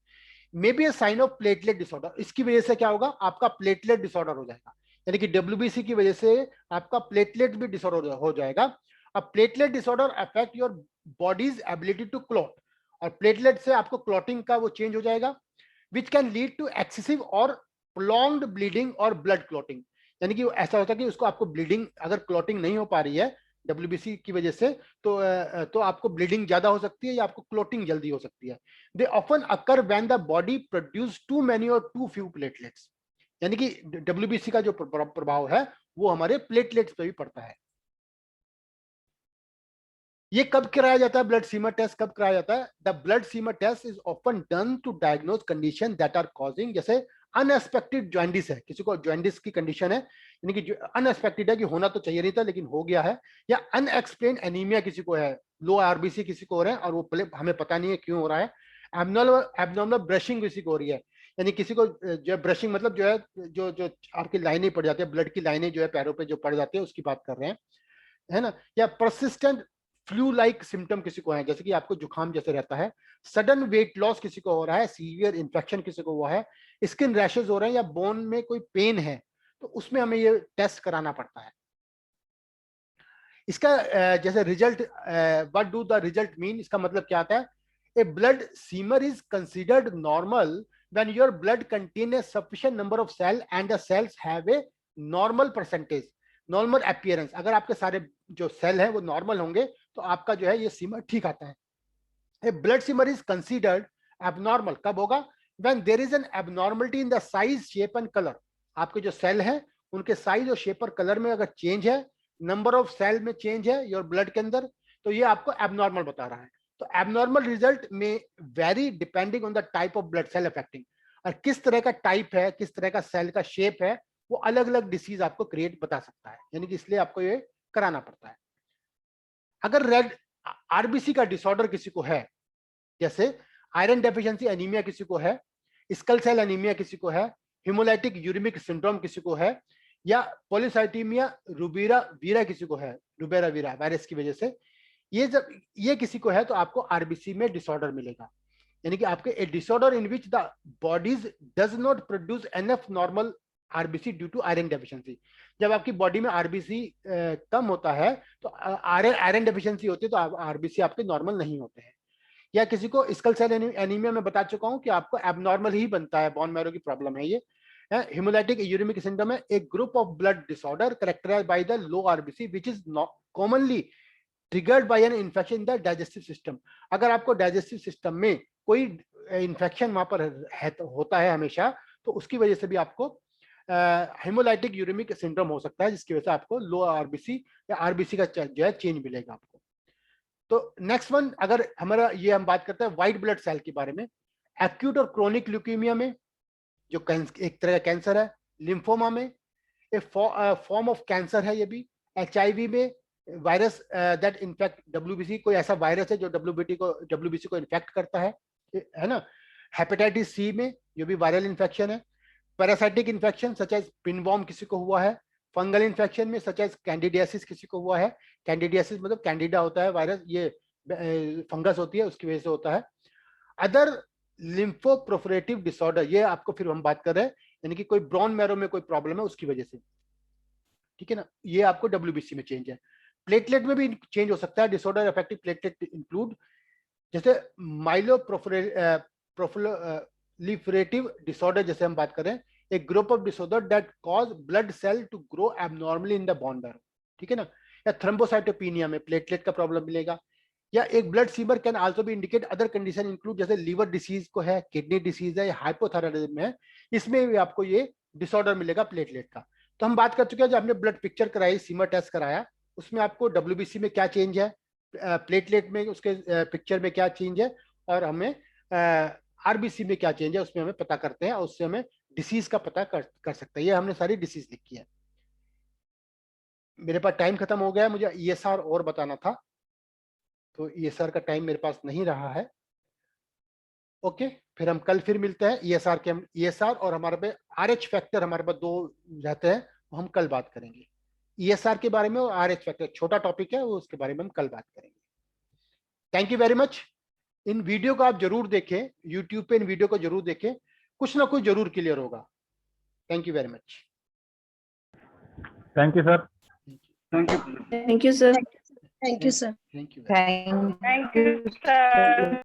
may be a sign of platelet disorder. इसकी वजह से क्या होगा, आपका प्लेटलेट डिसऑर्डर हो जाएगा, यानी कि डब्ल्यूबीसी की वजह से आपका प्लेटलेट भी डिसऑर्डर हो जाएगा। अब platelet disorder affect your body's ability to clot, और प्लेटलेट से आपको क्लॉटिंग का वो चेंज हो जाएगा, which can lead to excessive or prolonged bleeding or blood clotting. यानी कि ऐसा होता है कि उसको आपको ब्लीडिंग, अगर क्लॉटिंग नहीं हो पा रही है डब्ल्यूबीसी की वजह से तो आपको ब्लीडिंग ज्यादा हो सकती है या आपको क्लॉटिंग जल्दी हो सकती है। They often occur when the body produce too many or too few platelets, यानी कि डब्ल्यूबीसी का जो प्रभाव है वो हमारे प्लेटलेट्स पे भी पड़ता है। ये कब कराया जाता है, ब्लड सीमर टेस्ट कब कराया जाता है। The blood smear test is often done to diagnose condition that are causing, जैसे अनएक्सपेक्टेड जॉइंडिस है, किसी को जॉइंडिस की कंडीशन है, यानी कि अनएक्सपेक्टेड है कि होना तो चाहिए नहीं था लेकिन हो गया है, या अनएक्सप्लेन एनीमिया किसी को है, लो आरबीसी किसी को हो रहे हैं और वो हमें पता नहीं है क्यों हो रहा है। एबनॉर्मल ब्रशिंग किसी को हो रही है, यानी किसी को जो ब्रशिंग मतलब जो है जो जो आपकी लाइनें पड़ जाती है, ब्लड की लाइनें जो है पैरों पे जो पड़ जाती है उसकी बात कर रहे हैं, है ना। या परसिस्टेंट फ्लू लाइक सिम्टम किसी को है, जैसे कि आपको जुकाम जैसे रहता है, सडन वेट लॉस किसी को हो रहा है, सीवियर इन्फेक्शन किसी को हुआ है, स्किन रैशेज हो रहे हैं या बोन में कोई पेन है, तो उसमें हमें ये टेस्ट कराना पड़ता है। इसका जैसे result, what do the result mean, इसका मतलब क्या आता है, a blood smear is considered normal when your blood contain a sufficient number of cell and the cells have a normal percentage normal appearance. अगर आपके सारे जो सेल हैं वो नॉर्मल होंगे तो आपका जो है ये सीमर ठीक आता है। A blood smear is considered abnormal कब होगा, when there is an abnormality in the size shape and colour. आपके जो सेल हैं उनके साइज और शेप और कलर में अगर चेंज है, नंबर ऑफ सेल में चेंज है योर ब्लड के अंदर, तो ये आपको एबनॉर्मल बता रहा है। तो एबनॉर्मल रिजल्ट में vary depending on the type of blood cell affecting, और किस तरह का टाइप है, किस तरह का सेल का शेप है, वो अलग अलग डिसीज आपको क्रिएट बता सकता है, यानी कि इसलिए आपको ये कराना पड़ता है। अगर रेड आरबीसी का डिसऑर्डर किसी को है, जैसे आयरन डेफिशिएंसी एनीमिया किसी को है, स्कल सेल एनीमिया किसी को है, हिमोलाइटिक यूरिमिक सिंड्रोम किसी को है, या पॉलीसाइटीमिया रुबीरा वीरा किसी को है, रुबेरा वीरा वायरस की वजह से, ये जब ये किसी को है तो आपको आरबीसी में डिसऑर्डर मिलेगा, यानी कि आपके a disorder in which the bodies does not produce enough normal RBC due to iron deficiency. जब आपकी बॉडी में आरबीसी कम होता है तो आयरन डेफिशिएंसी होती है तो आरबीसी आपके नॉर्मल नहीं होते हैं। या किसी को स्कल सेल एनीमिया में बता चुका हूं कि आपको एबनॉर्मल ही बनता है, बोन मैरो की प्रॉब्लम है ये, Hemolytic uremic syndrome है a group of blood disorder characterized by the low RBC which is not commonly triggered by an infection in the digestive system. अगर आपको digestive system में कोई infection वहां पर होता है हमेशा, तो उसकी वजह से भी आपको हेमोलाइटिक यूरेमिक सिंड्रोम हो सकता है, जिसकी वजह से आपको लो आरबीसी या आरबीसी का जो है चेंज मिलेगा आपको। तो नेक्स्ट वन, अगर हमारा ये हम बात करते हैं व्हाइट ब्लड सेल के बारे में, एक्यूट और क्रोनिक ल्यूकीमिया में जो एक तरह का कैंसर है, लिम्फोमा में एक फॉर्म ऑफ कैंसर है ये भी, एचआईवी में वायरस दैट इन्फेक्ट डब्ल्यूबीसी, कोई ऐसा वायरस है जो डब्ल्यूबीसी को इन्फेक्ट करता है ना। हेपेटाइटिस सी में जो भी वायरल इन्फेक्शन है, parasitic infection such as pinworm किसी को हुआ है, फंगल इन्फेक्शन में सच एज कैंडिडियासिस किसी को हुआ है, कैंडिडियासिस मतलब कैंडिडा होता है वायरस, ये फंगस होती है उसकी वजह से होता है। अदर लिम्फोप्रोफरेटिव डिसऑर्डर, ये आपको फिर हम बात कर रहे हैं, यानी कि कोई ब्रोन मैरो में कोई प्रॉब्लम है उसकी वजह से, ठीक है ना, ये आपको डब्ल्यूबीसी में चेंज है। प्लेटलेट में भी चेंज हो सकता है, डिसऑर्डर अफेक्टिंग प्लेटलेट इंक्लूड जैसे माइलोप्रोफिलिफरेटिव डिसऑर्डर, जैसे हम बात करें, एक group of disorder that cause blood cell to grow abnormally in the bone marrow, ठीक है ना। या थ्रोम्बोसाइटोपिनिया में प्लेटलेट का प्रॉब्लम मिलेगा। या एक ब्लड सीमर कैन आल्सो भी इंडिकेट अदर कंडीशन इंक्लूड, जैसे लीवर डिसीज को है, किडनी डिसीज है, या हाइपोथायराइडिज्म है, इसमें भी आपको ये डिसऑर्डर मिलेगा प्लेटलेट का। तो हम बात कर चुके हैं, जब हमने ब्लड पिक्चर कराई, सीमर टेस्ट कराया, उसमें आपको डब्ल्यूबीसी में क्या चेंज है, प्लेटलेट में उसके पिक्चर में क्या चेंज है, और हमें आरबीसी में क्या चेंज है उसमें हमें पता करते हैं, और उससे हमें डिसीज का पता कर सकते हैं। ये हमने सारी डिसीज लिखी है। मेरे पास टाइम खत्म हो गया, मुझे ईएसआर और बताना था, तो ईएसआर का टाइम मेरे पास नहीं रहा है। ओके, फिर हम कल फिर मिलते हैं। ईएसआर के ईएसआर और हमारे पे आरएच फैक्टर हमारे पास दो रहते हैं, वो हम कल बात करेंगे। ईएसआर के बारे में और आरएच फैक्टर छोटा टॉपिक है, वो उसके बारे में हम कल बात करेंगे। Thank you very much. In video को आप जरूर देखें, यूट्यूब पे इन वीडियो को जरूर देखें, कुछ ना कुछ जरूर क्लियर होगा। Thank you very much. Thank you sir. Thank you, sir. Thank you, sir. Thank you. Thank you, sir.